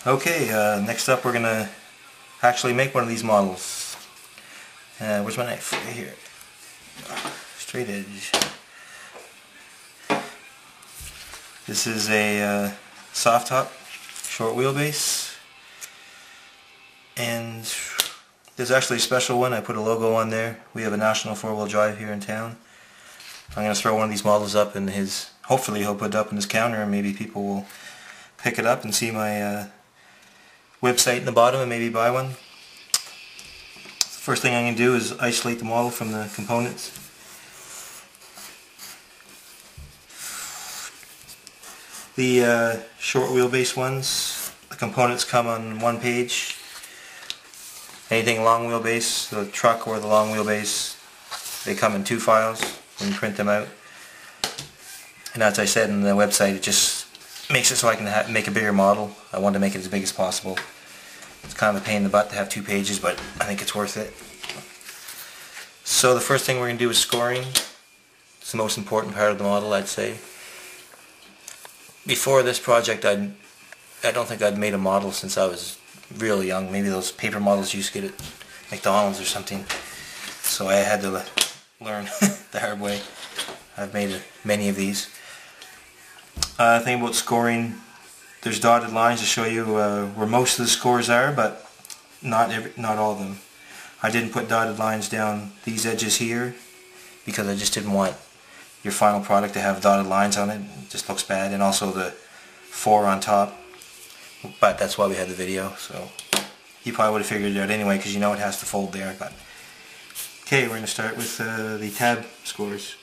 Okay, next up we're going to actually make one of these models. Where's my knife? Right here. Straight edge. This is a soft top, short wheelbase. And there's actually a special one. I put a logo on there. We have a National 4-wheel drive here in town. I'm going to throw one of these models up in his, hopefully he'll put it up in his counter and maybe people will pick it up and see my website in the bottom and maybe buy one. The first thing I'm going to do is isolate the model from the components. The short wheelbase ones, the components come on one page. Anything long wheelbase, the truck or the long wheelbase, they come in 2 files when you print them out. And as I said in the website, it just makes it so I can make a bigger model. I want to make it as big as possible. It's kind of a pain in the butt to have 2 pages, but I think it's worth it. So the first thing we're going to do is scoring. It's the most important part of the model, I'd say. Before this project, I don't think I'd made a model since I was really young. Maybe those paper models you used to get at McDonald's or something. So I had to learn the hard way. I've made many of these. The thing about scoring, there's dotted lines to show you where most of the scores are, but not all of them. I didn't put dotted lines down these edges here because I just didn't want your final product to have dotted lines on it. It just looks bad, and also the 4 on top. But that's why we had the video, so you probably would have figured it out anyway because you know it has to fold there. But okay, we're going to start with the tab scores.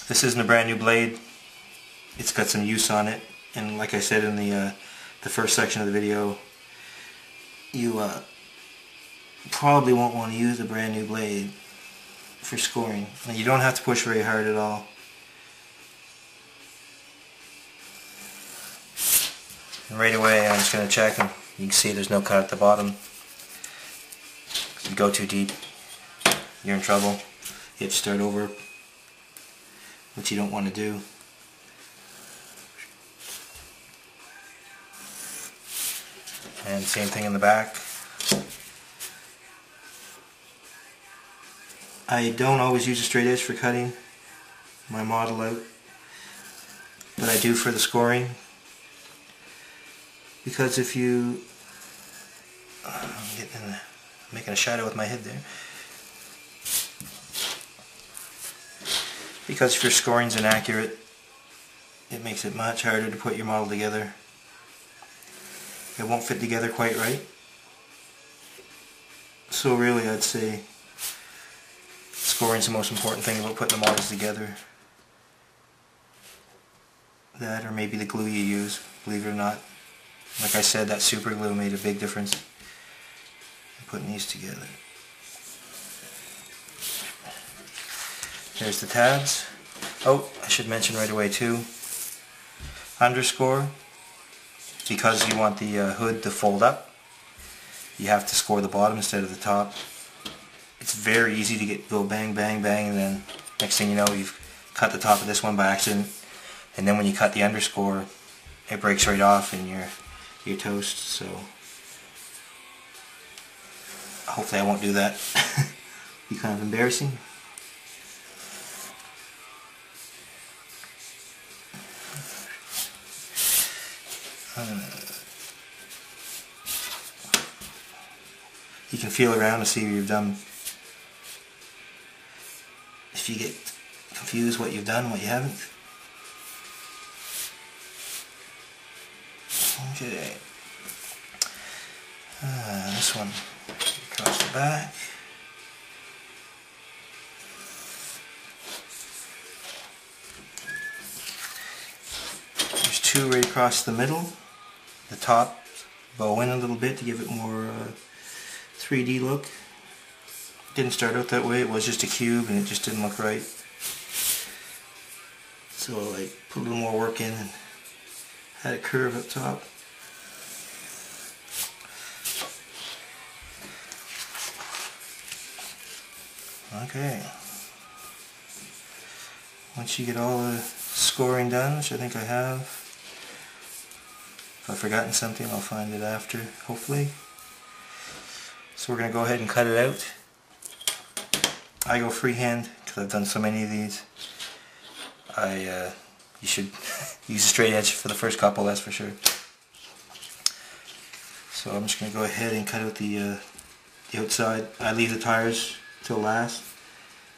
This isn't a brand new blade. It's got some use on it, and like I said in the first section of the video, you probably won't want to use a brand new blade for scoring. And you don't have to push very hard at all. And right away I'm just going to check, and you can see there's no cut at the bottom. If you go too deep, you're in trouble. You have to start over, which you don't want to do. And same thing in the back. I don't always use a straight edge for cutting my model out, but I do for the scoring. Because if you... I'm making a shadow with my head there. Because if your scoring's inaccurate, it makes it much harder to put your model together. It won't fit together quite right. So really I'd say scoring's the most important thing about putting the models together. That, or maybe the glue you use, believe it or not. Like I said, that super glue made a big difference in putting these together. There's the tabs. Oh, I should mention right away too, underscore, because you want the hood to fold up, you have to score the bottom instead of the top. It's very easy to go bang, bang, bang, and then next thing you know you've cut the top of this one by accident, and then when you cut the underscore, it breaks right off and you're toast. So hopefully I won't do that. Be kind of embarrassing. You can feel around to see what you've done. If you get confused what you've done, what you haven't. Okay. This one across the back. There's 2 right across the middle. The top bow in a little bit to give it more 3D look. Didn't start out that way, it was just a cube and it just didn't look right. So I put a little more work in and had a curve up top. Okay. Once you get all the scoring done, which I think I have, If I've forgotten something, I'll find it after, hopefully. So we're going to go ahead and cut it out. I go freehand because I've done so many of these. You should use a straight edge for the first couple, that's for sure. So I'm just going to go ahead and cut out the outside. I leave the tires till last,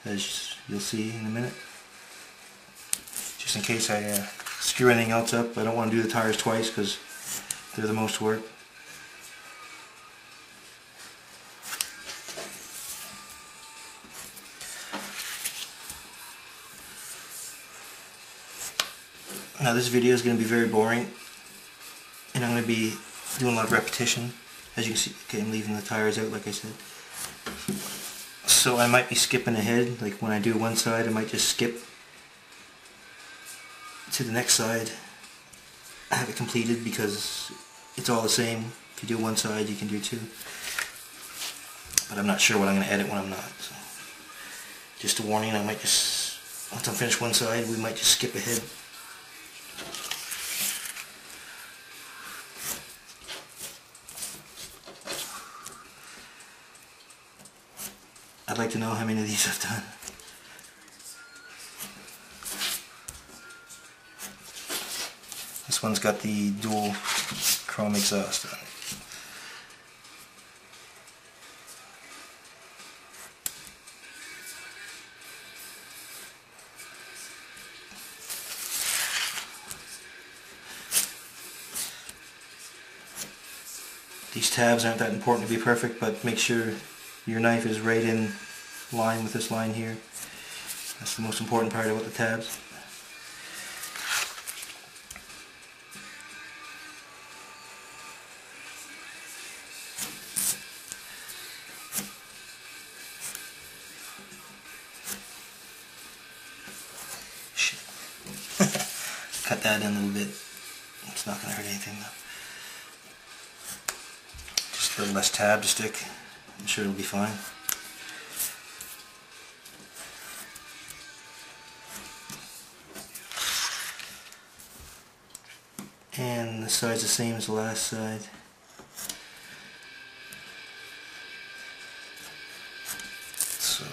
as you'll see in a minute. Just in case I screw anything else up. I don't want to do the tires twice because they're the most work. Now this video is going to be very boring, and I'm going to be doing a lot of repetition. As you can see, okay, I'm leaving the tires out like I said. So I might be skipping ahead, like when I do one side I might just skip to the next side, have it completed, because it's all the same. If you do one side you can do two. But I'm not sure what I'm going to edit when I'm not. So just a warning, I might just, once I'm finished one side, we might just skip ahead. I'd like to know how many of these I've done. This one's got the dual chrome exhaust on it. These tabs aren't that important to be perfect, but make sure your knife is right in line with this line here. That's the most important part about the tabs. Shit. Cut that in a little bit. It's not going to hurt anything though. Just a little less tab to stick. I'm sure it'll be fine. And the side's the same as the last side. So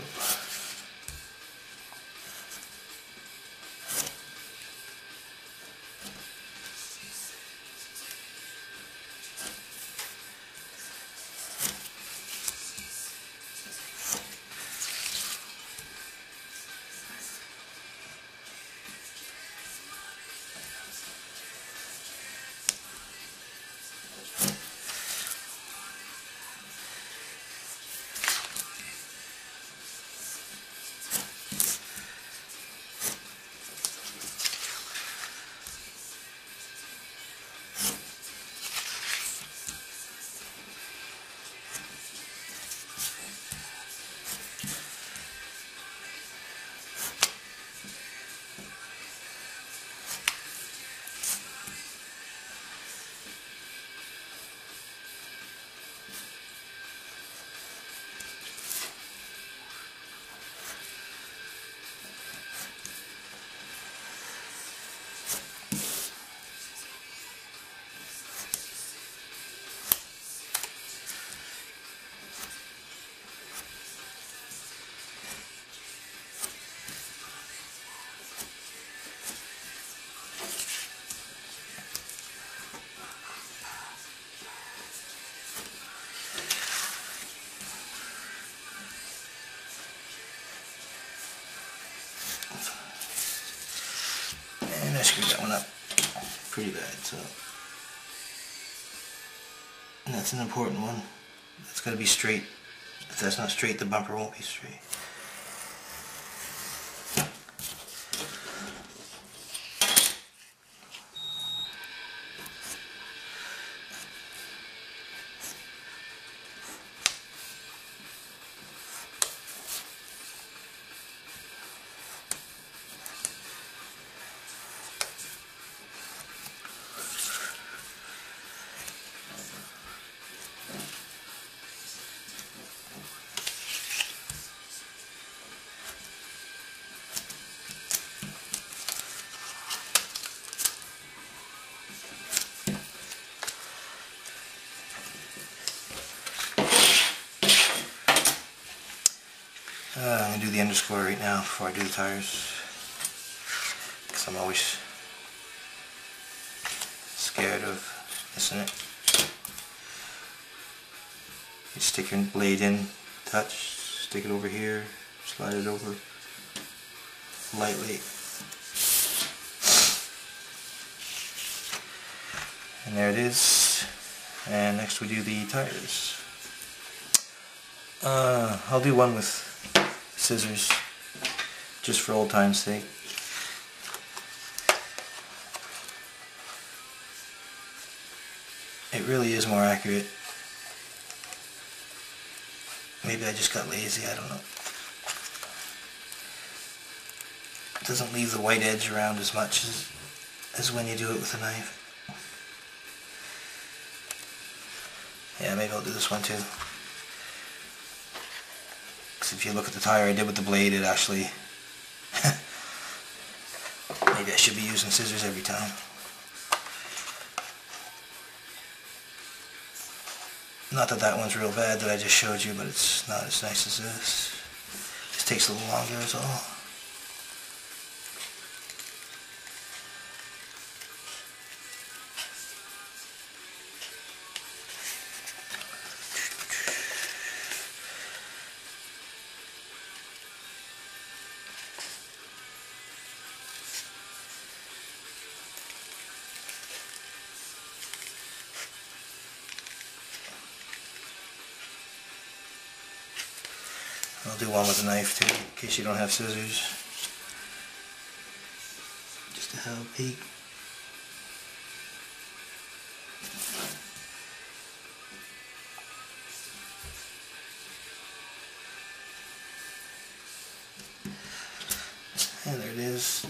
and I screwed that one up pretty bad, so, and that's an important one. That's got to be straight. If that's not straight, the bumper won't be straight. I'm going to do the underscore right now before I do the tires, because I'm always scared of missing it. You stick your blade in, touch, stick it over here, slide it over lightly, and there it is. And next we do the tires. I'll do one with scissors, just for old time's sake. It really is more accurate. Maybe I just got lazy, I don't know. It doesn't leave the white edge around as much as when you do it with a knife. Yeah, maybe I'll do this one too. Because if you look at the tire I did with the blade, it actually... maybe I should be using scissors every time. Not that that one's real bad that I just showed you, but it's not as nice as this. Just takes a little longer is all. I'll do one with a knife too, in case you don't have scissors. Just to have a peek. And there it is.